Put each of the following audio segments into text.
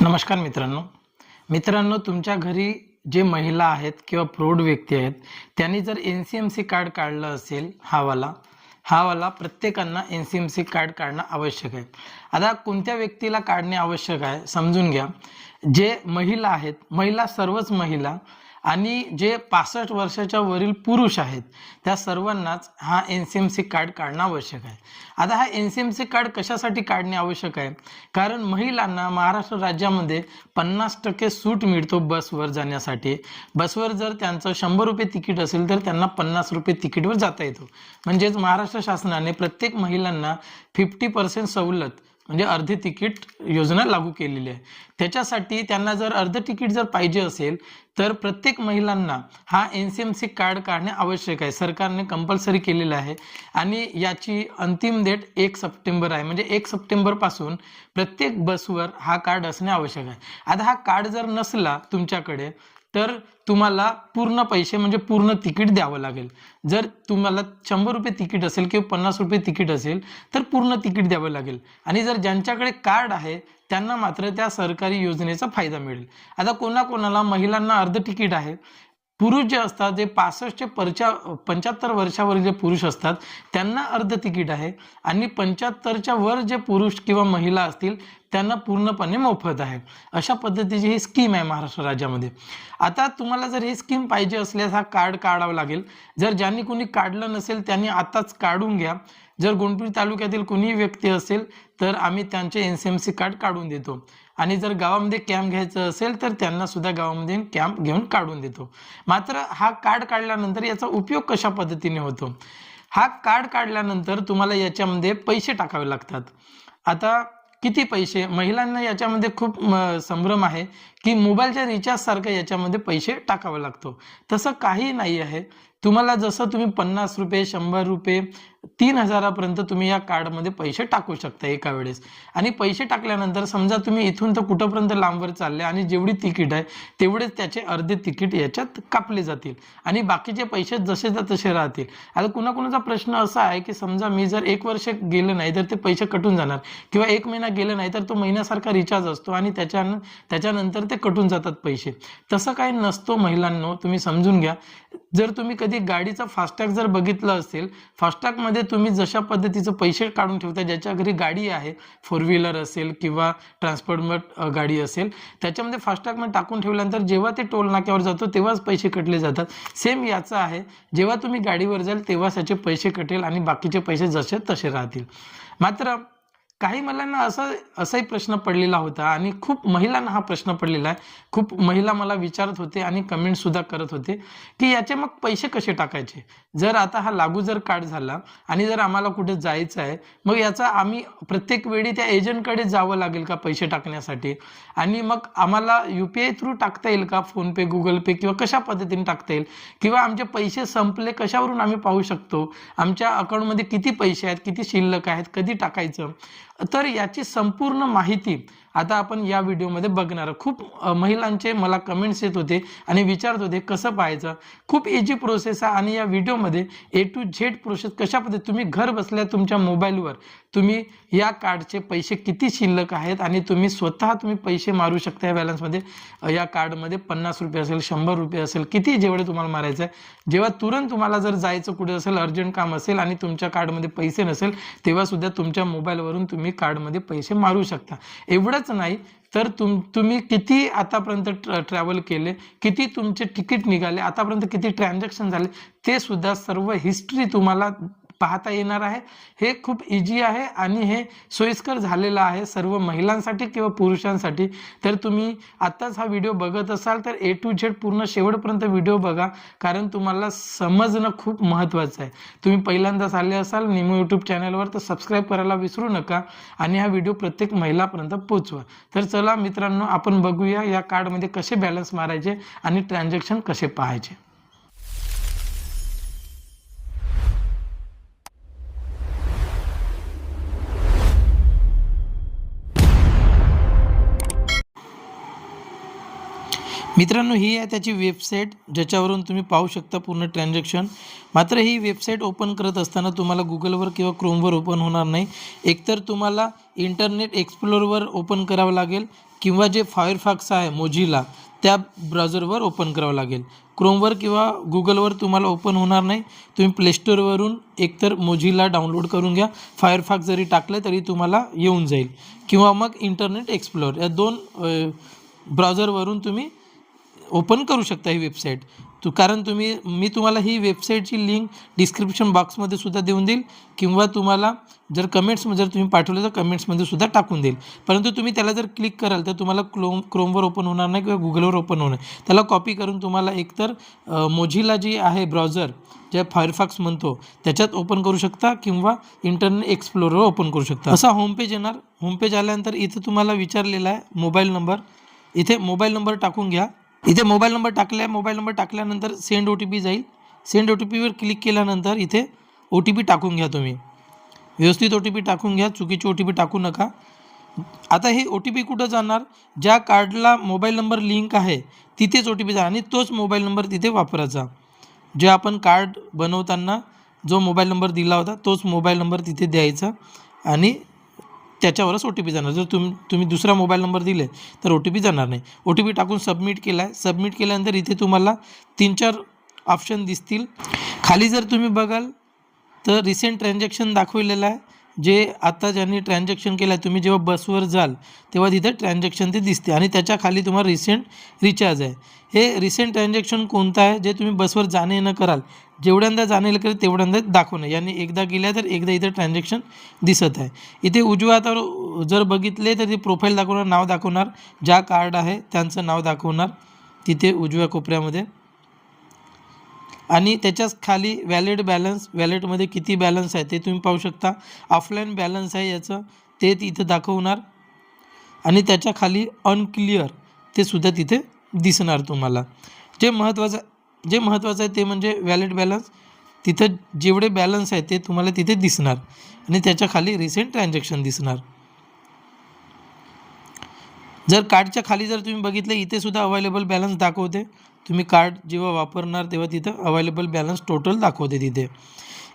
नमस्कार मित्रांनो, तुमच्या घरी जे महिला आहेत किंवा प्रौढ व्यक्ती आहेत त्यांनी जर NCMC कार्ड काढलं असेल, हा वाला प्रत्येकांना NCMC कार्ड काढणं आवश्यक आहे। आता कोणत्या व्यक्तीला काढणे आवश्यक आहे समजून घ्या। जे महिला आहेत, महिला सर्वच महिला आणि जे 65 वर्षाच्या वरील पुरुष आहेत त्या सर्वांनाच हा NCMC कार्ड काढणं आवश्यक आहे। आता हा NCMC कार्ड कशासाठी काढणे आवश्यक आहे? कारण महिलांना महाराष्ट्र राज्यामध्ये 50% सूट मिळतो बसवर जाण्यासाठी। बसवर जर त्यांचं 100 रुपये तिकीट असेल तर त्यांना 50 रुपये तिकीटवर जाता येतो। म्हणजेच महाराष्ट्र शासनाने प्रत्येक महिलांना 50% सवलत म्हणजे अर्धे तिकीट योजना लागू केलेली आहे। त्याच्यासाठी त्यांना जर अर्ध तिकीट जर पाहिजे असेल तर प्रत्येक महिलांना हा NCMC कार्ड काढणे आवश्यक आहे। सरकारने कंपल्सरी केलेलं आहे आणि याची अंतिम डेट 1 सप्टेंबर आहे। म्हणजे 1 सप्टेंबर पासून प्रत्येक बसवर हा कार्ड असणे आवश्यक आहे। आता हा कार्ड जर नसला तुमच्याकडे तर तुम्हाला पूर्ण पैसे म्हणजे पूर्ण तिकीट द्यावं लागेल। जर तुम्हाला 100 रुपये तिकीट असेल किंवा 50 रुपये तिकीट असेल तर पूर्ण तिकीट द्यावं लागेल आणि जर ज्यांच्याकडे कार्ड आहे त्यांना मात्र त्या सरकारी योजनेचा फायदा मिळेल। आता कोणाकोणाला महिलांना अर्ध तिकीट आहे, पुरुष जे असतात जे 65 ते 75 वर्षावरील जे पुरुष असतात त्यांना अर्ध तिकीट आहे आणि 75च्या वर जे पुरुष किंवा महिला असतील त्यांना पूर्णपणे मोफत आहे। अशा पद्धतीची ही स्कीम आहे महाराष्ट्र राज्यामध्ये। आता तुम्हाला जर ही स्कीम पाहिजे असल्यास हा कार्ड काढावं लागेल। जर ज्यांनी कोणी काढलं नसेल त्यांनी आताच काढून घ्या। जर गोंडपीर तालुक्यातील कोणी व्यक्ती असेल तर आम्ही त्यांचे NCMC कार्ड काढून देतो आणि जर गावामध्ये कॅम्प घ्यायचं असेल तर त्यांना सुद्धा गावामध्ये कॅम्प घेऊन काढून देतो। मात्र हा कार्ड काढल्यानंतर याचा उपयोग कशा पद्धतीने होतो? हा कार्ड काढल्यानंतर तुम्हाला याच्यामध्ये पैसे टाकावे लागतात। आता किती पैसे? महिलांना याच्यामध्ये खूप संभ्रम आहे की मोबाईलच्या रिचार्ज सारखं याच्यामध्ये पैसे टाकावे लागतो। तसं काही नाही आहे। तुम्हाला जसं तुम्ही 50 रुपये 100 रुपये 3000 पर्यंत तुम्ही या कार्डमध्ये पैसे टाकू शकता एका वेळेस। आणि पैसे टाकल्यानंतर समजा तुम्ही इथून तर कुठपर्यंत लांबवर चालले आणि जेवढी तिकीट आहे तेवढेच त्याचे अर्धे तिकीट याच्यात कापले जातील आणि बाकीचे पैसे जसे तसे राहतील। आता कुणाकुणाचा प्रश्न असा आहे की समजा मी जर 1 वर्ष गेलं नाही तर ते पैसे कटून जाणार किंवा 1 महिना गेलं नाही तर तो महिन्यासारखा रिचार्ज असतो आणि त्याच्यानंतर ते कटून जातात पैसे। तसं काही नसतो महिलांनो, तुम्ही समजून घ्या। जर तुम्ही कधी गाडीचा फास्टॅग जर बघितलं असेल, फास्टॅग मध्ये तुम्ही जशा पद्धतीचे पैसे काढून ठेवता, ज्याच्या घरी गाडी आहे 4 व्हीलर असेल किंवा ट्रान्सपोर्ट गाडी असेल त्याच्यामध्ये फास्टॅग मध्ये टाकून ठेवल्यानंतर जेव्हा ते टोल नाक्यावर जातो तेव्हाच पैसे कटले जातात। सेम याचं आहे, जेव्हा तुम्ही गाडीवर जाल तेव्हा त्याचे पैसे कटेल आणि बाकीचे पैसे जसे तसे राहतील। मात्र काही महिलांना असाही प्रश्न पडलेला होता आणि खूप महिलांना हा प्रश्न पडलेला आहे। खूप महिला मला विचारत होते आणि कमेंट सुद्धा करत होते की याचे मग पैसे कसे टाकायचे? जर आता हा लागू जर कार्ड झाला आणि जर आम्हाला कुठे जायचं आहे मग याचा आम्ही प्रत्येक वेळी त्या एजंटकडे जावं लागेल का पैसे टाकण्यासाठी? आणि मग आम्हाला UPI थ्रू टाकता येईल का? फोन पे, गुगल पे किंवा कशा पद्धतीने टाकता येईल? किंवा आमचे पैसे संपले कशावरून आम्ही पाहू शकतो? आमच्या अकाउंटमध्ये किती पैसे आहेत, किती शिल्लक आहेत, कधी टाकायचं? तर याची संपूर्ण माहिती आता आपण या व्हिडिओमध्ये बघणार। खूप महिलांचे मला कमेंट्स येत होते आणि विचारत होते कसं पाहायचं। खूप इझी प्रोसेस आहे आणि या व्हिडिओमध्ये A to Z प्रोसेस कशा पद्धतीने तुम्ही घर बसल्या तुमच्या मोबाईलवर तुम्ही या कार्डचे पैसे किती शिल्लक आहेत आणि तुम्ही स्वतः पैसे मारू शकता या बॅलन्समध्ये। या कार्डमध्ये 50 रुपये असेल, 100 रुपये असेल, किती जेवढे तुम्हाला मारायचं आहे। जेव्हा तुरंत तुम्हाला जर जायचं कुठे असेल, अर्जंट काम असेल आणि तुमच्या कार्डमध्ये पैसे नसेल तेव्हा सुद्धा तुमच्या मोबाईलवरून तुम्ही कार्डमध्ये पैसे मारू शकता। एवढंच नाही तर तुम्ही किती आतापर्यंत ट्रॅव्हल केले, किती तुमचे तिकीट निघाले, आतापर्यंत किती ट्रान्झॅक्शन झाले ते सुद्धा सर्व हिस्ट्री तुम्हाला पाहता येणार आहे। हे खूप इझी आहे आणि हे सोयीस्कर झालेलं आहे सर्व महिलांसाठी किंवा पुरुषांसाठी। तर तुम्ही आताच हा व्हिडिओ बघत असाल तर A to Z पूर्ण शेवटपर्यंत व्हिडिओ बघा, कारण तुम्हाला समजणं खूप महत्त्वाचं आहे। तुम्ही पहिल्यांदाच आले असाल निमो YouTube चॅनलवर तर सबस्क्राईब करायला विसरू नका आणि हा व्हिडिओ प्रत्येक महिलापर्यंत पोहोचवा। तर चला मित्रांनो, आपण बघूया या कार्डमध्ये कसे बॅलन्स मारायचे आणि ट्रान्झॅक्शन कसे पाहायचे। मित्रांनो, ही आहे त्याची वेबसाईट, ज्याच्यावरून तुम्ही पाहू शकता पूर्ण ट्रान्झॅक्शन. मात्र ही वेबसाईट ओपन करत असताना तुम्हाला गुगलवर किंवा क्रोमवर ओपन होणार नाही. एकतर तुम्हाला इंटरनेट एक्सप्लोरवर ओपन करावं लागेल किंवा जे फायरफॉक्स आहे मोझिला त्या ब्राउझरवर ओपन करावं लागेल. क्रोमवर किंवा गुगलवर तुम्हाला ओपन होणार नाही. तुम्ही प्लेस्टोरवरून एकतर मोझिला डाउनलोड करून घ्या. फायरफॉक्स जरी टाकलं तरी तुम्हाला येऊन जाईल, किंवा मग इंटरनेट एक्सप्लोर या दोन ब्राउझरवरून तुम्ही ओपन करू शकता ही वेबसाईट. कारण मी तुम्हाला ही वेबसाईटची लिंक डिस्क्रिप्शन बॉक्समध्ये सुद्धा देऊन देईल, किंवा तुम्हाला जर कमेंट्समध्ये जर तुम्ही पाठवलं तर कमेंट्समध्ये सुद्धा टाकून देईल. परंतु तुम्ही त्याला जर क्लिक कराल तर तुम्हाला क्रोमवर ओपन होणार नाही किंवा गुगलवर ओपन होणार नाही. त्याला कॉपी करून तुम्हाला एकतर मोझिला जी आहे ब्राउझर, जे फायरफॉक्स म्हणतो, त्याच्यात ओपन करू शकता किंवा इंटरनेट एक्सप्लोरवर ओपन करू शकता. असा होमपेज येणार. होमपेज आल्यानंतर इथं तुम्हाला विचारलेला आहे मोबाईल नंबर. इथे मोबाईल नंबर टाकून घ्या. इथे मोबाईल नंबर टाकल्यानंतर सेंड ओ टी पी जाईल. सेंड ओ टी पीवर क्लिक केल्यानंतर इथे ओ टी पी टाकून घ्या. तुम्ही व्यवस्थित ओ टी पी टाकून घ्या, चुकीची ओ टी पी टाकू नका. आता हे ओ टी पी कुठं जाणार? ज्या कार्डला मोबाईल नंबर लिंक आहे तिथेच ओ टी पी जाणार आणि तोच मोबाईल नंबर तिथे वापरायचा. जे आपण कार्ड बनवताना जो मोबाईल नंबर दिला होता तोच मोबाईल नंबर तिथे द्यायचा आणि त्याच्यावरच ओ टी पी जाणार. जर तुम्ही दुसरा मोबाईल नंबर दिले तर ओ टी पी जाणार नाही. ओ टी पी टाकून सबमिट केला आहे. सबमिट केल्यानंतर इथे तुम्हाला 3-4 ऑप्शन दिसतील. खाली जर तुम्ही बघाल तर रिसेंट ट्रान्झॅक्शन दाखवलेलं आहे. जे आता ज्यांनी ट्रान्झॅक्शन केलं आहे, तुम्ही जेव्हा बसवर जाल तेव्हा तिथे ट्रान्झॅक्शन ते दिसते आणि त्याच्या खाली तुम्हाला रिसेंट रिचार्ज आहे. हे रिसेंट ट्रान्झॅक्शन कोणतं आहे? जे तुम्ही बसवर जाणे येणं कराल, जेवढ्यांदा जाणे येणं कराल तेवढ्यांदा दाखवणं, यानी एकदा गेल्या तर एकदा इथे ट्रान्झॅक्शन दिसत आहे. इथे उजव्या हातावर जर बघितले तर ते प्रोफाईल दाखवणार, नाव दाखवणार, ज्या कार्ड आहे त्यांचं नाव दाखवणार तिथे उजव्या कोपऱ्यामध्ये. आणि त्याच्याच खाली वॅलिड बॅलन्स, वॅलेटमध्ये किती बॅलन्स आहे ते तुम्ही पाहू शकता. ऑफलाईन बॅलन्स आहे याचं, ते इथं दाखवणार. आणि त्याच्या खाली अनक्लिअर ते सुद्धा तिथे दिसणार तुम्हाला. जे महत्त्वाचं आहे ते म्हणजे वॅलिड बॅलन्स. तिथं जेवढे बॅलन्स आहे ते तुम्हाला तिथे दिसणार आणि त्याच्या खाली रिसेंट ट्रान्झॅक्शन दिसणार. जर कार्डच्या खाली जर तुम्ही बघितलं, इथे सुद्धा अवेलेबल बॅलन्स दाखवते. तुम्ही कार्ड जेव्हा वापरणार तेव्हा तिथं अवेलेबल बॅलन्स टोटल दाखवते तिथे.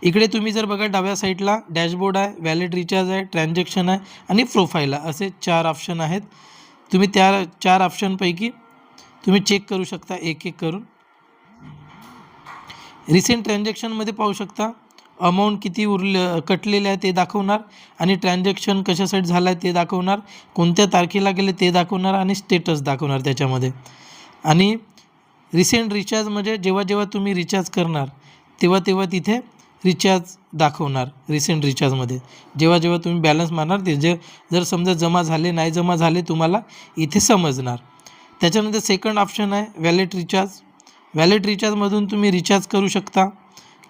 इकडे तुम्ही जर बघा डाव्या साईडला डॅशबोर्ड आहे, वॅलिड रिचार्ज आहे, ट्रान्झॅक्शन आहे आणि प्रोफाईल आहे, असे 4 ऑप्शन आहेत. तुम्ही त्या 4 ऑप्शनपैकी तुम्ही चेक करू शकता एक एक करून. रिसेंट ट्रान्झॅक्शनमध्ये पाहू शकता अमाऊंट किती कटलेले आहे ते दाखवणार आणि ट्रान्झॅक्शन कशासाठी झालं आहे ते दाखवणार, कोणत्या तारखेला गेले ते दाखवणार आणि स्टेटस दाखवणार त्याच्यामध्ये. आणि रिसेंट रिचार्ज म्हणजे जेव्हा तुम्ही रिचार्ज करणार तेव्हा तिथे रिचार्ज दाखवणार. रिसेंट रिचार्जमध्ये जेव्हा तुम्ही बॅलन्स मारणार ते जर समजा जमा झाले नाही जमा झाले तुम्हाला इथे समजणार. त्याच्यानंतर सेकंड ऑप्शन आहे वॅलेट रिचार्ज. वॅलेट रिचार्जमधून तुम्ही रिचार्ज करू शकता.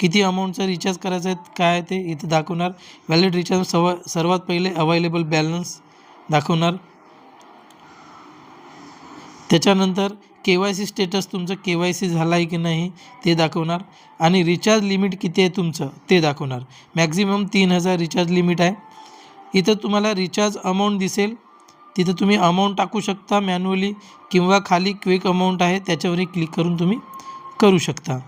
किती अमाऊंटचं रिचार्ज करायचं आहे काय ते इथे दाखवणार. वॅलेट रिचार्ज सर्वात पहिले अवेलेबल बॅलन्स दाखवणार. त्याच्यानंतर KYC स्टेटस, तुमचं KYC झालं आहे की नाही ते दाखवणार आणि रिचार्ज लिमिट किती आहे तुमचं ते दाखवणार. मॅक्झिमम 3000 रिचार्ज लिमिट आहे. इथं तुम्हाला रिचार्ज अमाऊंट दिसेल, तिथं तुम्ही अमाऊंट टाकू शकता मॅन्युअली किंवा खाली क्विक अमाऊंट आहे त्याच्यावरही क्लिक करून तुम्ही करू शकता.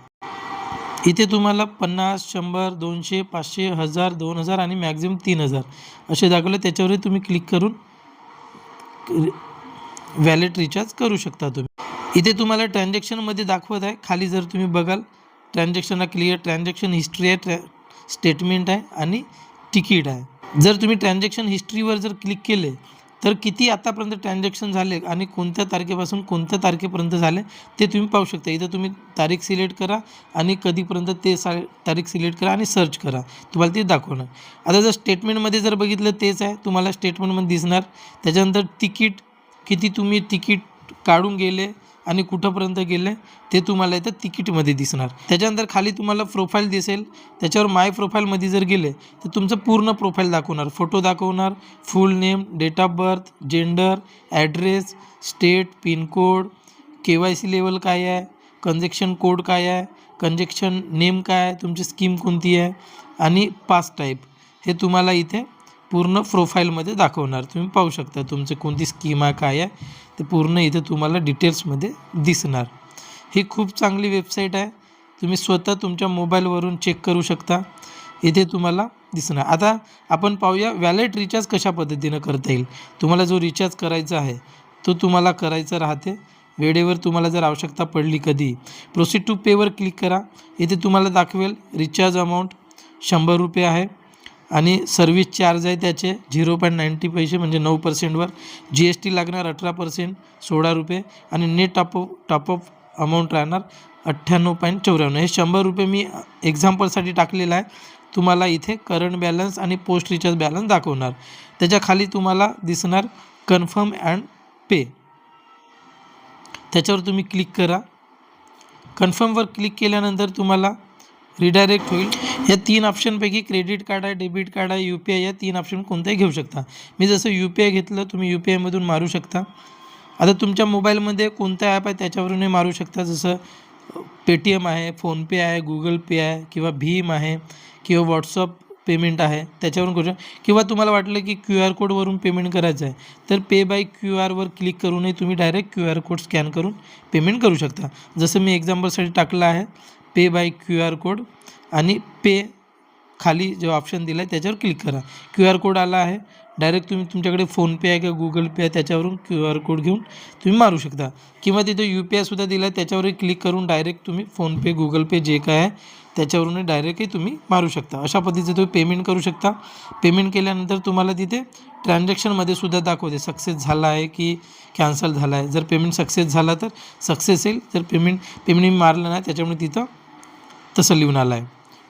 इथे तुम्हाला 50, 100, 200, 500, 1000, 2000 आणि मॅक्झिमम 3000 असे दाखवले. त्याच्यावरही तुम्ही क्लिक करून वॅलेट रिचार्ज करू शकता तुम्ही. इथे तुम्हाला ट्रान्झॅक्शनमध्ये दाखवत आहे. खाली जर तुम्ही बघाल ट्रान्झॅक्शनला क्लिअर ट्रान्झॅक्शन हिस्ट्री आहे, स्टेटमेंट आहे आणि तिकीट आहे. जर तुम्ही ट्रान्झॅक्शन हिस्ट्रीवर जर क्लिक केले तर किती आतापर्यंत ट्रान्झॅक्शन झाले आणि कोणत्या तारखेपासून कोणत्या तारखेपर्यंत झाले ते तुम्ही पाहू शकता. इथं तुम्ही तारीख सिलेक्ट करा आणि कधीपर्यंत ते तारीख सिलेक्ट करा आणि सर्च करा, तुम्हाला ते दाखवणार. आता जर स्टेटमेंटमध्ये जर बघितलं तेच आहे, तुम्हाला स्टेटमेंटमध्ये दिसणार. त्याच्यानंतर तिकीट, किती तुम्ही तिकीट काढून गेले आणि कुठंपर्यंत गेले ते तुम्हाला इथं तिकीटमध्ये दिसणार. त्याच्यानंतर खाली तुम्हाला प्रोफाईल दिसेल, त्याच्यावर माय प्रोफाईलमध्ये जर गेले तर तुमचं पूर्ण प्रोफाईल दाखवणार, फोटो दाखवणार, full name, date of birth, gender, address, state, pincode, KYC level काय आहे, कंजेक्शन कोड काय आहे, कंजेक्शन नेम काय आहे, तुमची स्कीम कोणती आहे आणि पास टाईप हे तुम्हाला इथे पूर्ण प्रोफाईलमध्ये दाखवणार. तुम्ही पाहू शकता तुमचे कोणती स्कीम आहे काय आहे ते पूर्ण इथे तुम्हाला डिटेल्समध्ये दिसणार. ही खूप चांगली वेबसाईट आहे. तुम्ही स्वतः तुमच्या मोबाईलवरून चेक करू शकता. इथे तुम्हाला दिसणार. आता आपण पाहूया वॅलेट रिचार्ज कशा पद्धतीनं करता येईल. तुम्हाला जो रिचार्ज करायचा आहे तो तुम्हाला करायचा राहते. वेळेवर तुम्हाला जर आवश्यकता पडली कधी प्रोसीड टू पेवर क्लिक करा. इथे तुम्हाला दाखवेल रिचार्ज अमाऊंट 100 रुपये आहे आणि सर्व्हिस चार्ज आहे त्याचे 0.90 पैसे म्हणजे 9%वर. GST लागणार 18% 16 रुपये आणि नेट टॉपअप अमाऊंट राहणार 98.54. हे 100 रुपये मी एक्झाम्पलसाठी टाकलेलं आहे. तुम्हाला इथे करंट बॅलन्स आणि पोस्ट रिचार्ज बॅलन्स दाखवणार. त्याच्या खाली तुम्हाला दिसणार कन्फर्म अँड पे. त्याच्यावर तुम्ही क्लिक करा. कन्फर्मवर क्लिक केल्यानंतर तुम्हाला रिडायरेक्ट होईल. या 3 ऑप्शनपैकी क्रेडिट कार्ड आहे, डेबिट कार्ड आहे, UPI या 3 ऑप्शन कोणताही घेऊ शकता. मी जसं UPI घेतलं तुम्ही UPIमधून मारू शकता. आता तुमच्या मोबाईलमध्ये कोणता ॲप आहे त्याच्यावरूनही मारू शकता. जसं पेटीएम आहे, फोनपे आहे, गुगल पे आहे किंवा भीम आहे किंवा व्हॉट्सअप पेमेंट आहे त्याच्यावरून करू शकता. किंवा तुम्हाला वाटलं की QR कोडवरून पेमेंट करायचं आहे तर पे बाय QRवर क्लिक करूनही तुम्ही डायरेक्ट QR कोड स्कॅन करून पेमेंट करू शकता. जसं मी एक्झाम्पलसाठी टाकलं आहे पे बाय QR कोड आणि पे खाली जो ऑप्शन दिला आहे त्याच्यावर क्लिक करा. QR कोड आला आहे. डायरेक्ट तुम्ही तुमच्याकडे फोनपे आहे किंवा गुगल पे आहे त्याच्यावरून QR कोड घेऊन तुम्ही मारू शकता. किंवा तिथे UPIसुद्धा दिला आहे त्याच्यावरही क्लिक करून डायरेक्ट तुम्ही फोनपे गुगल पे जे काय आहे त्याच्यावरून डायरेक्टही तुम्ही मारू शकता. अशा पद्धतीचं तुम्ही पेमेंट करू शकता. पेमेंट केल्यानंतर तुम्हाला तिथे ट्रान्झॅक्शनमध्ये सुद्धा दाखवते सक्सेस झाला आहे की कॅन्सल झाला आहे. जर पेमेंट सक्सेस झाला तर सक्सेस येईल. जर पेमेंट मारलं नाही त्याच्यामुळे तिथं तसं लिहून आलं आहे.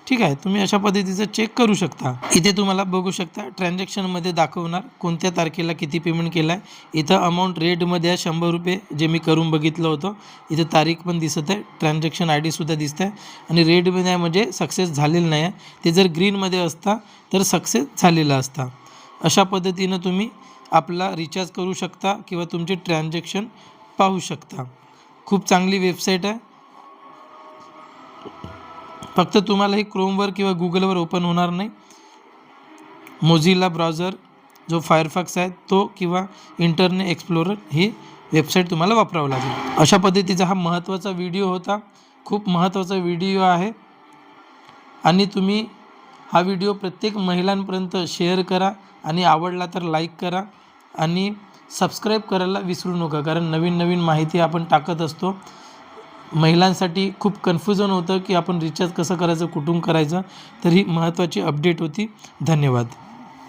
ठीक आहे. तुम्ही अशा पद्धतीचं चेक करू शकता. इथे तुम्हाला बघू शकता ट्रान्झॅक्शनमध्ये दाखवणार कोणत्या तारखेला किती पेमेंट केलं आहे. इथं अमाऊंट रेडमध्ये आहे 100 रुपये जे मी करून बघितलं होतं. इथे तारीख पण दिसत आहे, ट्रान्झॅक्शन ID सुद्धा दिसत आहे आणि रेडमध्ये आहे म्हणजे सक्सेस झालेलं नाही आहे. ते जर ग्रीनमध्ये असता तर सक्सेस झालेला असता. अशा पद्धतीनं तुम्ही आपला रिचार्ज करू शकता किंवा तुमचे ट्रान्झॅक्शन पाहू शकता. खूप चांगली वेबसाईट आहे. फक्त तुम्हाला हे क्रोमवर किंवा गुगलवर ओपन होणार नाही. मोझिला ब्राउझर जो फायरफॉक्स आहे तो किंवा इंटरनेट एक्सप्लोरर ही वेबसाईट तुम्हाला वापरावं लागेल. अशा पद्धतीचा हा महत्त्वाचा व्हिडिओ होता. खूप महत्त्वाचा व्हिडिओ आहे आणि तुम्ही हा व्हिडिओ प्रत्येक महिलांपर्यंत शेअर करा आणि आवडला तर लाईक करा आणि सबस्क्राईब करायला विसरू नका. कारण नवीन नवीन माहिती आपण टाकत असतो. महिलांसाठी खूप कन्फ्युजन होतं की आपण रिचार्ज कसं करायचं, कुठून करायचं. तर ही महत्त्वाची अपडेट होती. धन्यवाद.